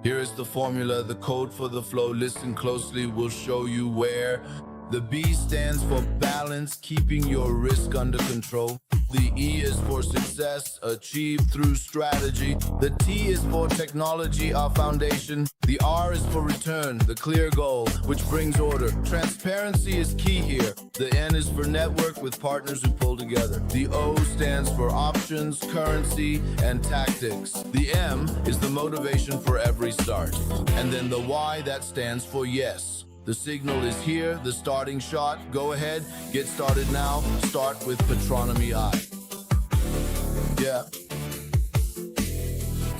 Here is the formula, the code for the flow. Listen closely, we'll show you where. The B stands for balance, keeping your risk under control. The E is for success, achieved through strategy. The T is for technology, our foundation. The R is for return, the clear goal, which brings order. Transparency is key here. The N is for network with partners who pull together. The O stands for options, currency, and tactics. The M is the motivation for every start. And then the Y, that stands for yes. The signal is here, the starting shot. Go ahead, get started now. Start with Betronomy I. Yeah.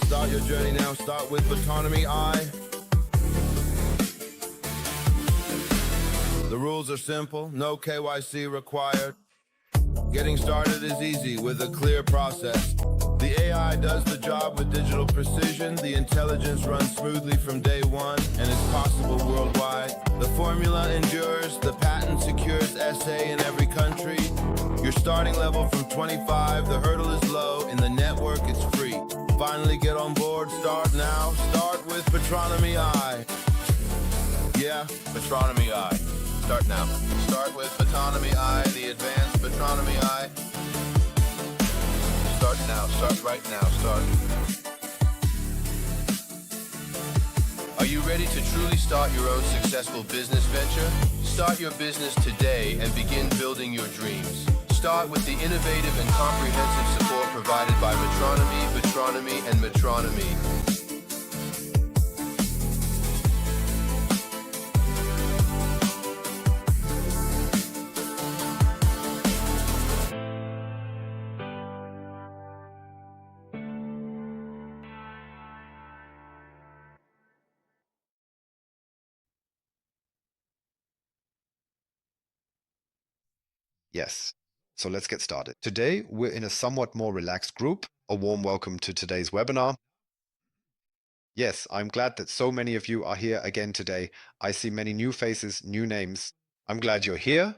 Start your journey now. Start with Betronomy I. The rules are simple, no KYC required. Getting started is easy with a clear process. The AI does the job with digital precision. The intelligence runs smoothly from day one and is possible worldwide. The formula endures, the patent secures SA in every country. Your starting level from 25, the hurdle is low. In the network, it's free. Finally get on board, start now. Start with Betronomy I. Yeah, Betronomy I. Start now. Start with Betronomy I, the advanced Betronomy I. Start now, start right now, start. Are you ready to truly start your own successful business venture? Start your business today and begin building your dreams. Start with the innovative and comprehensive support provided by Betronomy, and Metronomy. Yes. So let's get started. Today, we're in a somewhat more relaxed group. A warm welcome to today's webinar. Yes, I'm glad that so many of you are here again today. I see many new faces, new names. I'm glad you're here,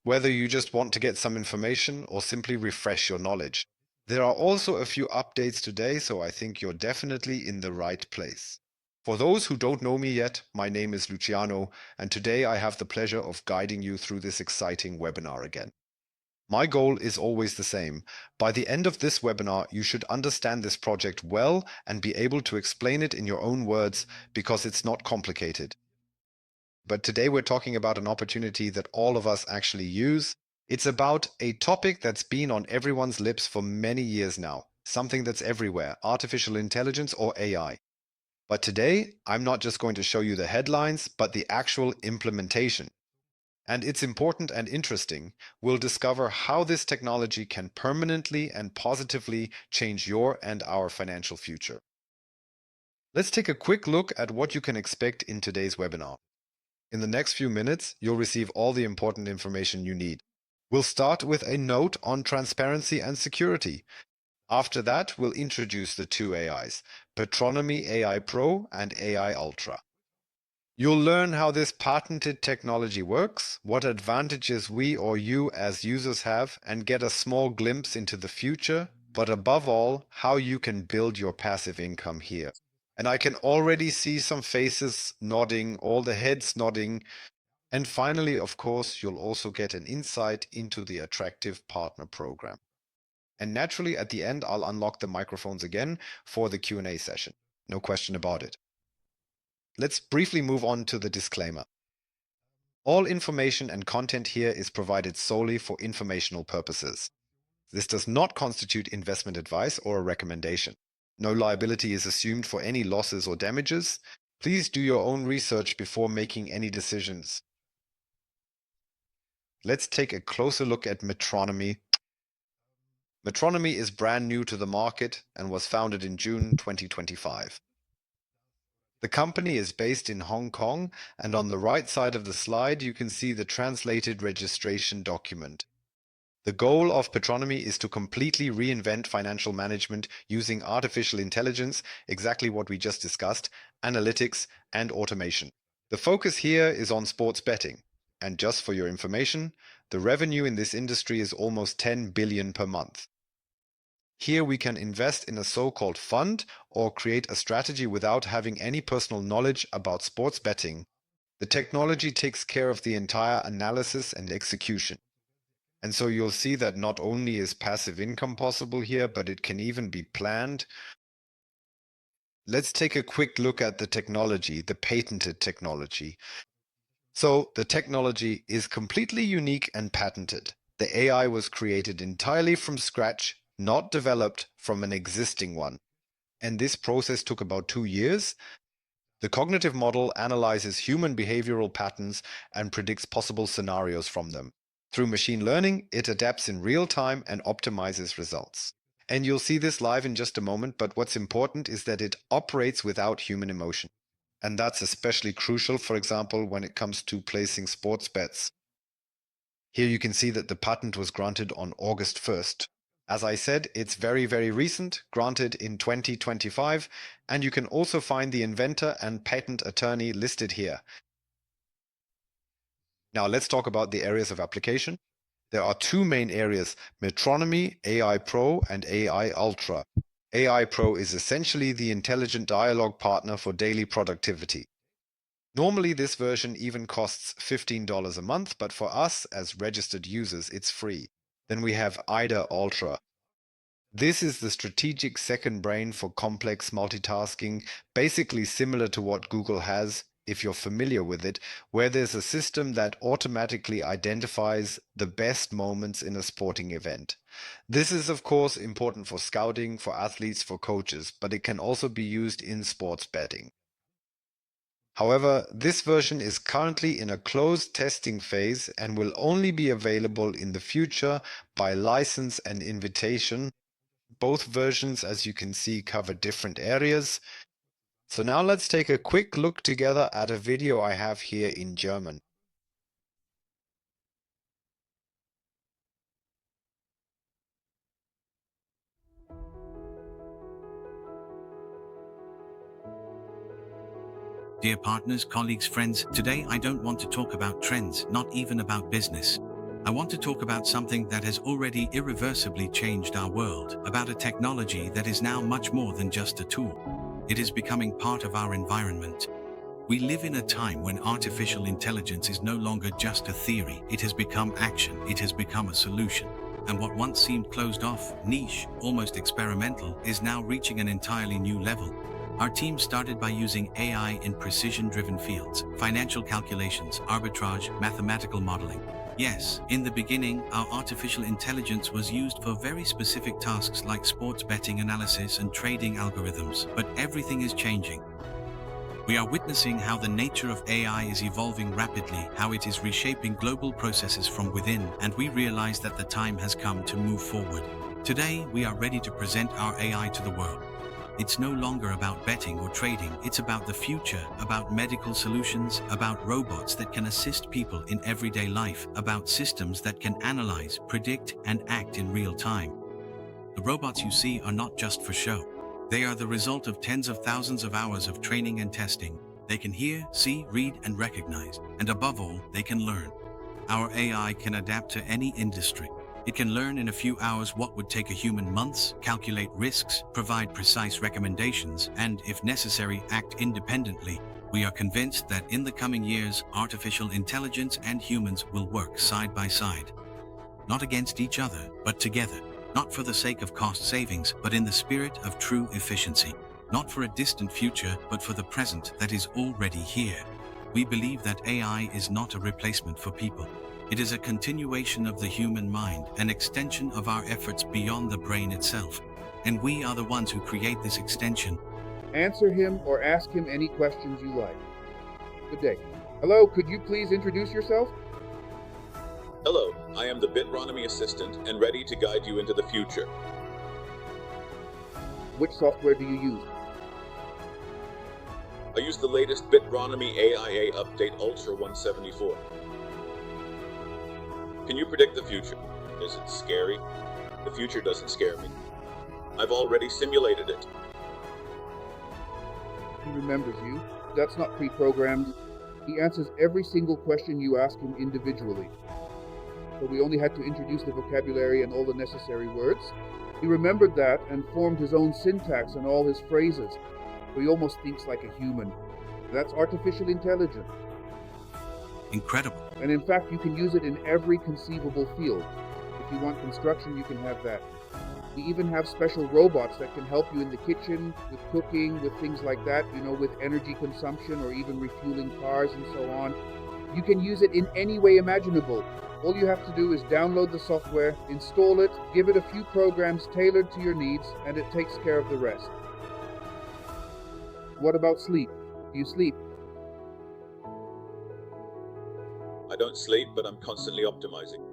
whether you just want to get some information or simply refresh your knowledge. There are also a few updates today, so I think you're definitely in the right place. For those who don't know me yet, my name is Luciano, and today I have the pleasure of guiding you through this exciting webinar again. My goal is always the same. By the end of this webinar, you should understand this project well and be able to explain it in your own words because it's not complicated. But today we're talking about an opportunity that all of us actually use. It's about a topic that's been on everyone's lips for many years now, something that's everywhere, artificial intelligence or AI. But today, I'm not just going to show you the headlines, but the actual implementation. And it's important and interesting. We'll discover how this technology can permanently and positively change your and our financial future. Let's take a quick look at what you can expect in today's webinar. In the next few minutes, you'll receive all the important information you need. We'll start with a note on transparency and security. After that, we'll introduce the two AIs, Betronomy AI Pro and AI Ultra. You'll learn how this patented technology works, what advantages we or you as users have, and get a small glimpse into the future, but above all, how you can build your passive income here. And I can already see some faces nodding, all the heads nodding. And finally, of course, you'll also get an insight into the attractive partner program. And naturally, at the end, I'll unlock the microphones again for the Q&A session. No question about it. Let's briefly move on to the disclaimer. All information and content here is provided solely for informational purposes. This does not constitute investment advice or a recommendation. No liability is assumed for any losses or damages. Please do your own research before making any decisions. Let's take a closer look at Metronomy. Metronomy is brand new to the market and was founded in June 2025. The company is based in Hong Kong, and on the right side of the slide you can see the translated registration document. The goal of Betronomy is to completely reinvent financial management using artificial intelligence, exactly what we just discussed, analytics, and automation. The focus here is on sports betting, and just for your information, the revenue in this industry is almost 10 billion per month. Here we can invest in a so-called fund or create a strategy without having any personal knowledge about sports betting. The technology takes care of the entire analysis and execution. And so you'll see that not only is passive income possible here, but it can even be planned. Let's take a quick look at the technology, the patented technology. So the technology is completely unique and patented. The AI was created entirely from scratch, not developed from an existing one. And this process took about 2 years. The cognitive model analyzes human behavioral patterns and predicts possible scenarios from them. Through machine learning, it adapts in real time and optimizes results. And you'll see this live in just a moment, but what's important is that it operates without human emotion. And that's especially crucial, for example, when it comes to placing sports bets. Here you can see that the patent was granted on August 1st. As I said, it's very, very recent, granted in 2025, and you can also find the inventor and patent attorney listed here. Now let's talk about the areas of application. There are 2 main areas, Betronomy, AI Pro, and AI Ultra. AI Pro is essentially the intelligent dialogue partner for daily productivity. Normally, this version even costs $15 a month, but for us as registered users, it's free. Then we have AI Ultra. This is the strategic second brain for complex multitasking, basically similar to what Google has, if you're familiar with it, where there's a system that automatically identifies the best moments in a sporting event. This is, of course, important for scouting, for athletes, for coaches, but it can also be used in sports betting. However, this version is currently in a closed testing phase and will only be available in the future by license and invitation. Both versions, as you can see, cover different areas. So now let's take a quick look together at a video I have here in German. Dear partners, colleagues, friends, today I don't want to talk about trends, not even about business. I want to talk about something that has already irreversibly changed our world, about a technology that is now much more than just a tool. It is becoming part of our environment. We live in a time when artificial intelligence is no longer just a theory, it has become action, it has become a solution. And what once seemed closed off, niche, almost experimental, is now reaching an entirely new level. Our team started by using AI in precision-driven fields, financial calculations, arbitrage, mathematical modeling. Yes, in the beginning, our artificial intelligence was used for very specific tasks like sports betting analysis and trading algorithms, but everything is changing. We are witnessing how the nature of AI is evolving rapidly, how it is reshaping global processes from within, and we realize that the time has come to move forward. Today, we are ready to present our AI to the world. It's no longer about betting or trading, it's about the future, about medical solutions, about robots that can assist people in everyday life, about systems that can analyze, predict, and act in real time. The robots you see are not just for show. They are the result of tens of thousands of hours of training and testing. They can hear, see, read, and recognize, and above all, they can learn. Our AI can adapt to any industry. It can learn in a few hours what would take a human months, calculate risks, provide precise recommendations, and, if necessary, act independently. We are convinced that in the coming years, artificial intelligence and humans will work side by side. Not against each other, but together. Not for the sake of cost savings, but in the spirit of true efficiency. Not for a distant future, but for the present that is already here. We believe that AI is not a replacement for people. It is a continuation of the human mind, an extension of our efforts beyond the brain itself. And we are the ones who create this extension. Answer him or ask him any questions you like. Good day. Hello, could you please introduce yourself? Hello, I am the Betronomy assistant and ready to guide you into the future. Which software do you use? I use the latest Betronomy AIA Update Ultra 174. Can you predict the future? Is it scary? The future doesn't scare me. I've already simulated it. He remembers you. That's not pre-programmed. He answers every single question you ask him individually. so we only had to introduce the vocabulary and all the necessary words. He remembered that and formed his own syntax and all his phrases, so he almost thinks like a human. That's artificial intelligence. Incredible. And in fact, you can use it in every conceivable field. If you want construction, you can have that. We even have special robots that can help you in the kitchen, with cooking, with things like that, with energy consumption or even refueling cars and so on. You can use it in any way imaginable. All you have to do is download the software, install it, give it a few programs tailored to your needs, and it takes care of the rest. What about sleep? Do you sleep? I don't sleep, but I'm constantly optimizing.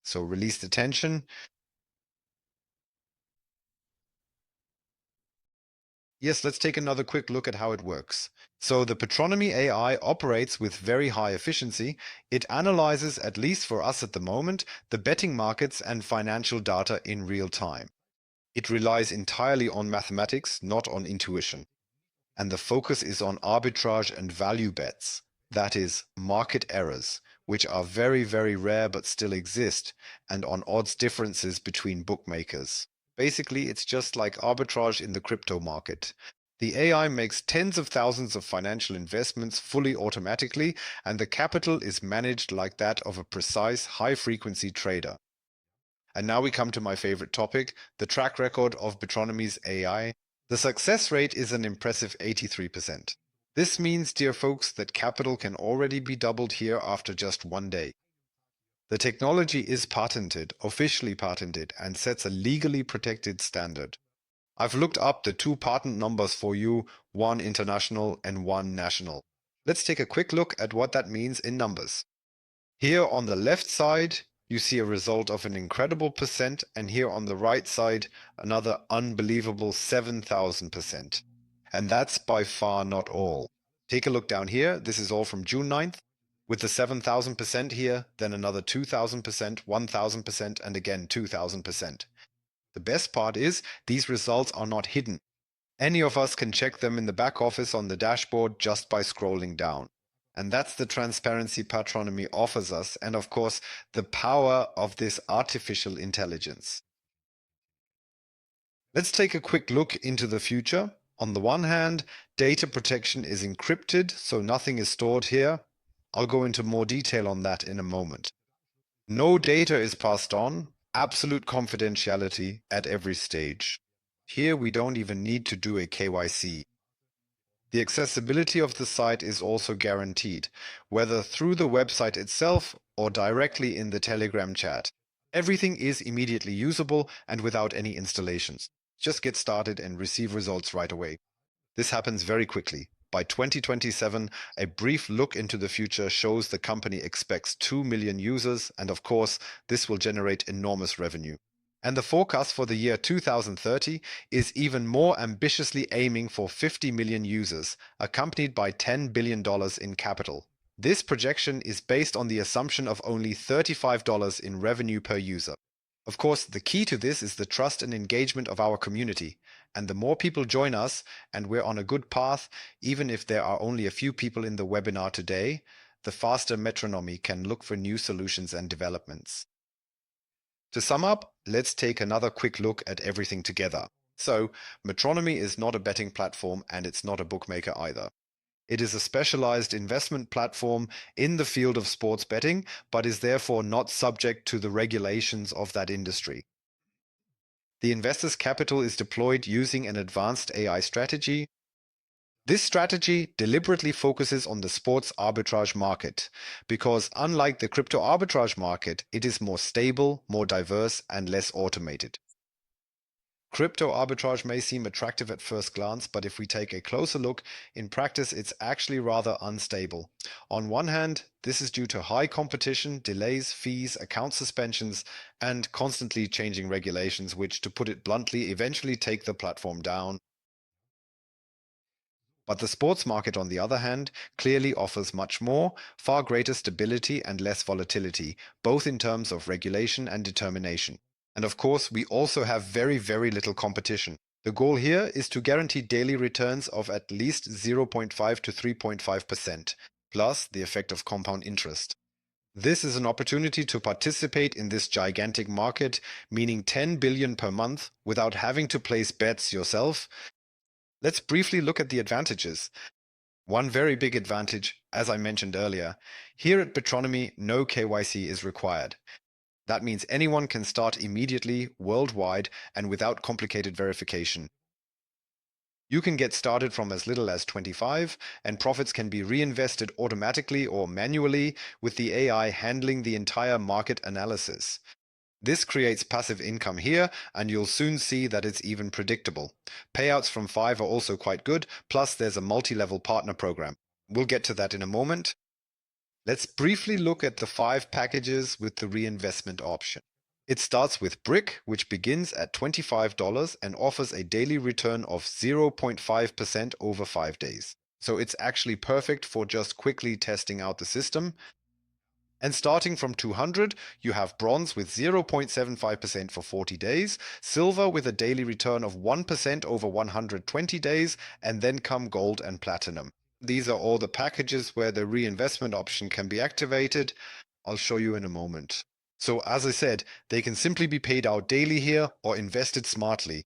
So release the tension. Yes, let's take another quick look at how it works. So the Betronomy AI operates with very high efficiency. It analyzes, at least for us at the moment, the betting markets and financial data in real time. It relies entirely on mathematics, not on intuition. And the focus is on arbitrage and value bets, that is, market errors, which are very, very rare but still exist, and on odds differences between bookmakers. Basically, it's just like arbitrage in the crypto market. The AI makes tens of thousands of financial investments fully automatically, and the capital is managed like that of a precise, high-frequency trader. And now we come to my favorite topic, the track record of Betronomy's AI. The success rate is an impressive 83%. This means, dear folks, that capital can already be doubled here after just one day. The technology is patented, officially patented, and sets a legally protected standard. I've looked up the two patent numbers for you, one international and one national. Let's take a quick look at what that means in numbers. Here on the left side, you see a result of an incredible percent, and here on the right side, another unbelievable 7,000%. And that's by far not all. Take a look down here. This is all from June 9th. With the 7,000% here, then another 2,000%, 1,000%, and again 2,000%. The best part is these results are not hidden. Any of us can check them in the back office on the dashboard just by scrolling down. And that's the transparency Betronomy offers us, and of course, the power of this artificial intelligence. Let's take a quick look into the future. On the one hand, data protection is encrypted, so nothing is stored here. I'll go into more detail on that in a moment. No data is passed on, absolute confidentiality at every stage. Here we don't even need to do a KYC. The accessibility of the site is also guaranteed, whether through the website itself or directly in the Telegram chat. Everything is immediately usable and without any installations. Just get started and receive results right away. This happens very quickly. By 2027, a brief look into the future shows the company expects 2 million users, and of course, this will generate enormous revenue. And the forecast for the year 2030 is even more ambitiously aiming for 50 million users, accompanied by $10 billion in capital. This projection is based on the assumption of only $35 in revenue per user. Of course, the key to this is the trust and engagement of our community. And the more people join us, and we're on a good path, even if there are only a few people in the webinar today, the faster Betronomy can look for new solutions and developments. To sum up, let's take another quick look at everything together. So, Betronomy is not a betting platform and it's not a bookmaker either. It is a specialized investment platform in the field of sports betting, but is therefore not subject to the regulations of that industry. The investor's capital is deployed using an advanced AI strategy. This strategy deliberately focuses on the sports arbitrage market, because unlike the crypto arbitrage market, it is more stable, more diverse, and less automated. Crypto arbitrage may seem attractive at first glance, but if we take a closer look, in practice it's actually rather unstable. On one hand, this is due to high competition, delays, fees, account suspensions, and constantly changing regulations, which, to put it bluntly, eventually take the platform down. But the sports market, on the other hand, clearly offers much more, far greater stability and less volatility, both in terms of regulation and determination. And of course, we also have very, very little competition. The goal here is to guarantee daily returns of at least 0.5 to 3.5%, plus the effect of compound interest. This is an opportunity to participate in this gigantic market, meaning 10 billion per month without having to place bets yourself. Let's briefly look at the advantages. One very big advantage, as I mentioned earlier, here at Betronomy, no KYC is required. That means anyone can start immediately, worldwide, and without complicated verification. You can get started from as little as 25, and profits can be reinvested automatically or manually, with the AI handling the entire market analysis. This creates passive income here, and you'll soon see that it's even predictable. Payouts from 5 are also quite good, plus there's a multi-level partner program. We'll get to that in a moment. Let's briefly look at the 5 packages with the reinvestment option. It starts with Brick, which begins at $25 and offers a daily return of 0.5% over 5 days. So it's actually perfect for just quickly testing out the system. And starting from 200, you have Bronze with 0.75% for 40 days, Silver with a daily return of 1% over 120 days, and then come Gold and Platinum. These are all the packages where the reinvestment option can be activated. I'll show you in a moment. So as I said, they can simply be paid out daily here or invested smartly.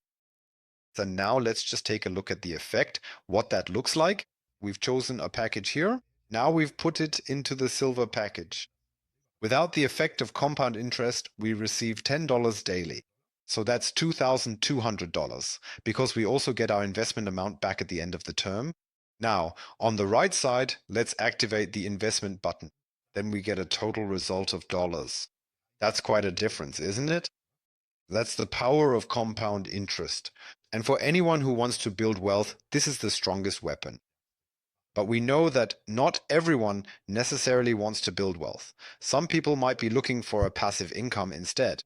So now let's just take a look at the effect, what that looks like. We've chosen a package here. Now we've put it into the Silver package. Without the effect of compound interest, we receive $10 daily. So that's $2,200 because we also get our investment amount back at the end of the term. Now, on the right side, let's activate the investment button. Then we get a total result of dollars. That's quite a difference, isn't it? That's the power of compound interest. And for anyone who wants to build wealth, this is the strongest weapon. But we know that not everyone necessarily wants to build wealth. Some people might be looking for a passive income instead.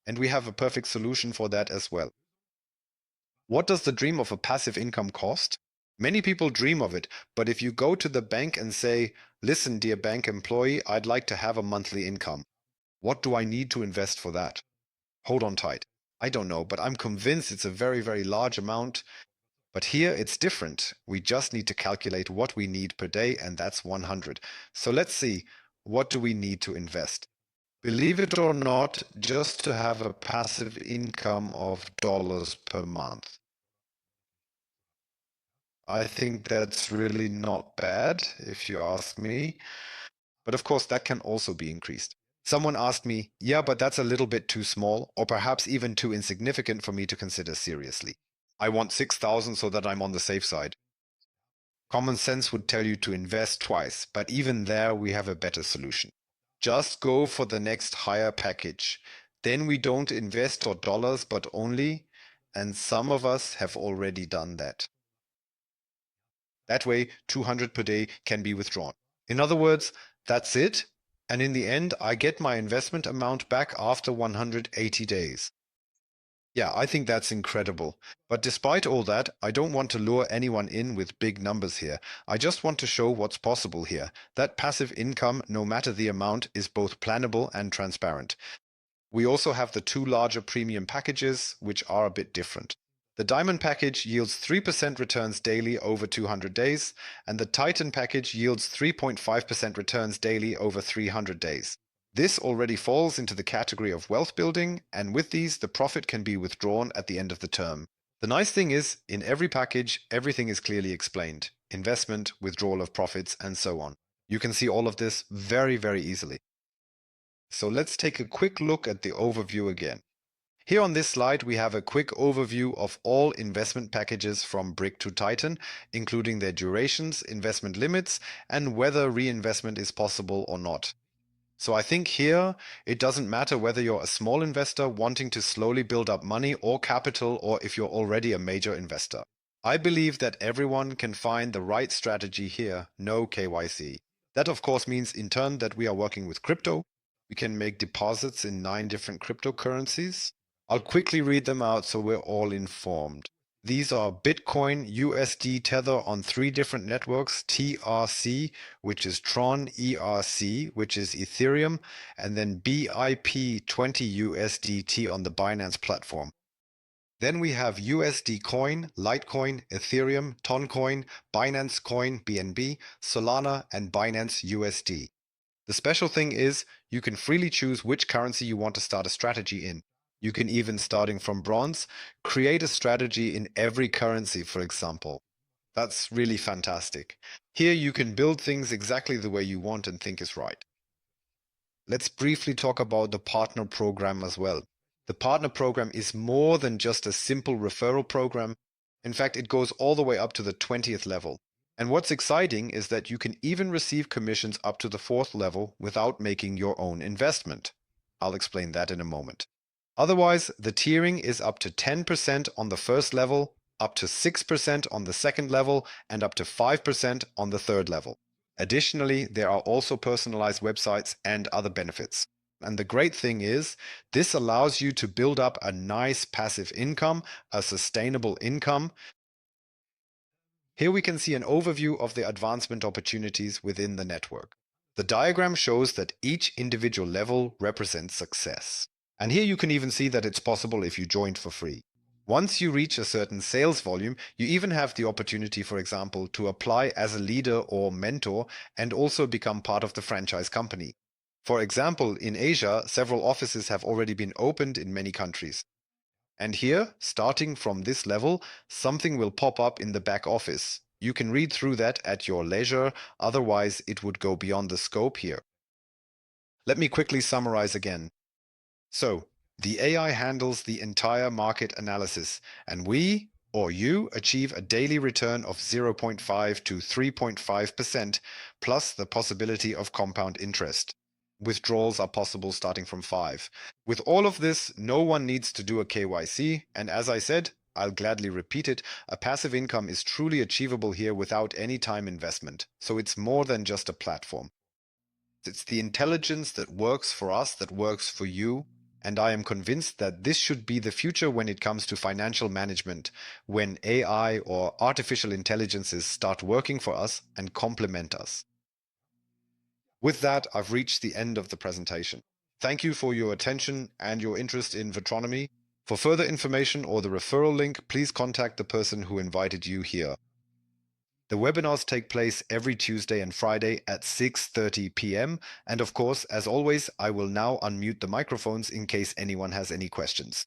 And we have a perfect solution for that as well. What does the dream of a passive income cost? Many people dream of it, but if you go to the bank and say, "Listen, dear bank employee, I'd like to have a monthly income. What do I need to invest for that?" Hold on tight. I don't know, but I'm convinced it's a very, very large amount. But here it's different. We just need to calculate what we need per day, and that's 100. So let's see, what do we need to invest? Believe it or not, just to have a passive income of dollars per month. I think that's really not bad, if you ask me. But of course, that can also be increased. Someone asked me, yeah, but that's a little bit too small, or perhaps even too insignificant for me to consider seriously. I want 6,000 so that I'm on the safe side. Common sense would tell you to invest twice, but even there we have a better solution. Just go for the next higher package. Then we don't invest for dollars, but only, and some of us have already done that. That way, 200 per day can be withdrawn. In other words, that's it. And in the end, I get my investment amount back after 180 days. Yeah, I think that's incredible. But despite all that, I don't want to lure anyone in with big numbers here. I just want to show what's possible here. That passive income, no matter the amount, is both plannable and transparent. We also have the 2 larger premium packages, which are a bit different. The Diamond package yields 3% returns daily over 200 days, and the Titan package yields 3.5% returns daily over 300 days. This already falls into the category of wealth building, and with these, the profit can be withdrawn at the end of the term. The nice thing is, in every package, everything is clearly explained. Investment, withdrawal of profits, and so on. You can see all of this very, very easily. So let's take a quick look at the overview again. Here on this slide, we have a quick overview of all investment packages from Brick to Titan, including their durations, investment limits, and whether reinvestment is possible or not. So I think here, it doesn't matter whether you're a small investor wanting to slowly build up money or capital, or if you're already a major investor. I believe that everyone can find the right strategy here, no KYC. That of course means in turn that we are working with crypto. We can make deposits in 9 different cryptocurrencies. I'll quickly read them out so we're all informed. These are Bitcoin, USD Tether on 3 different networks, TRC, which is Tron, ERC, which is Ethereum, and then BIP20 USDT on the Binance platform. Then we have USD Coin, Litecoin, Ethereum, Toncoin, Binance Coin, BNB, Solana, and Binance USD. The special thing is you can freely choose which currency you want to start a strategy in. You can even, starting from bronze, create a strategy in every currency, for example. That's really fantastic. Here you can build things exactly the way you want and think is right. Let's briefly talk about the partner program as well. The partner program is more than just a simple referral program. In fact, it goes all the way up to the 20th level. And what's exciting is that you can even receive commissions up to the 4th level without making your own investment. I'll explain that in a moment. Otherwise, the tiering is up to 10% on the first level, up to 6% on the second level, and up to 5% on the third level. Additionally, there are also personalized websites and other benefits. And the great thing is, this allows you to build up a nice passive income, a sustainable income. Here we can see an overview of the advancement opportunities within the network. The diagram shows that each individual level represents success. And here you can even see that it's possible if you joined for free. Once you reach a certain sales volume, you even have the opportunity, for example, to apply as a leader or mentor and also become part of the franchise company. For example, in Asia, several offices have already been opened in many countries. And here, starting from this level, something will pop up in the back office. You can read through that at your leisure, otherwise it would go beyond the scope here. Let me quickly summarize again. So, the AI handles the entire market analysis, and we, or you, achieve a daily return of 0.5 to 3.5%, plus the possibility of compound interest. Withdrawals are possible starting from 5. With all of this, no one needs to do a KYC, and as I said, I'll gladly repeat it, a passive income is truly achievable here without any time investment, so it's more than just a platform. It's the intelligence that works for us, that works for you, and I am convinced that this should be the future when it comes to financial management, when AI or artificial intelligences start working for us and complement us. With that, I've reached the end of the presentation. Thank you for your attention and your interest in Betronomy. For further information or the referral link, please contact the person who invited you here. The webinars take place every Tuesday and Friday at 6:30 p.m. And of course, as always, I will now unmute the microphones in case anyone has any questions.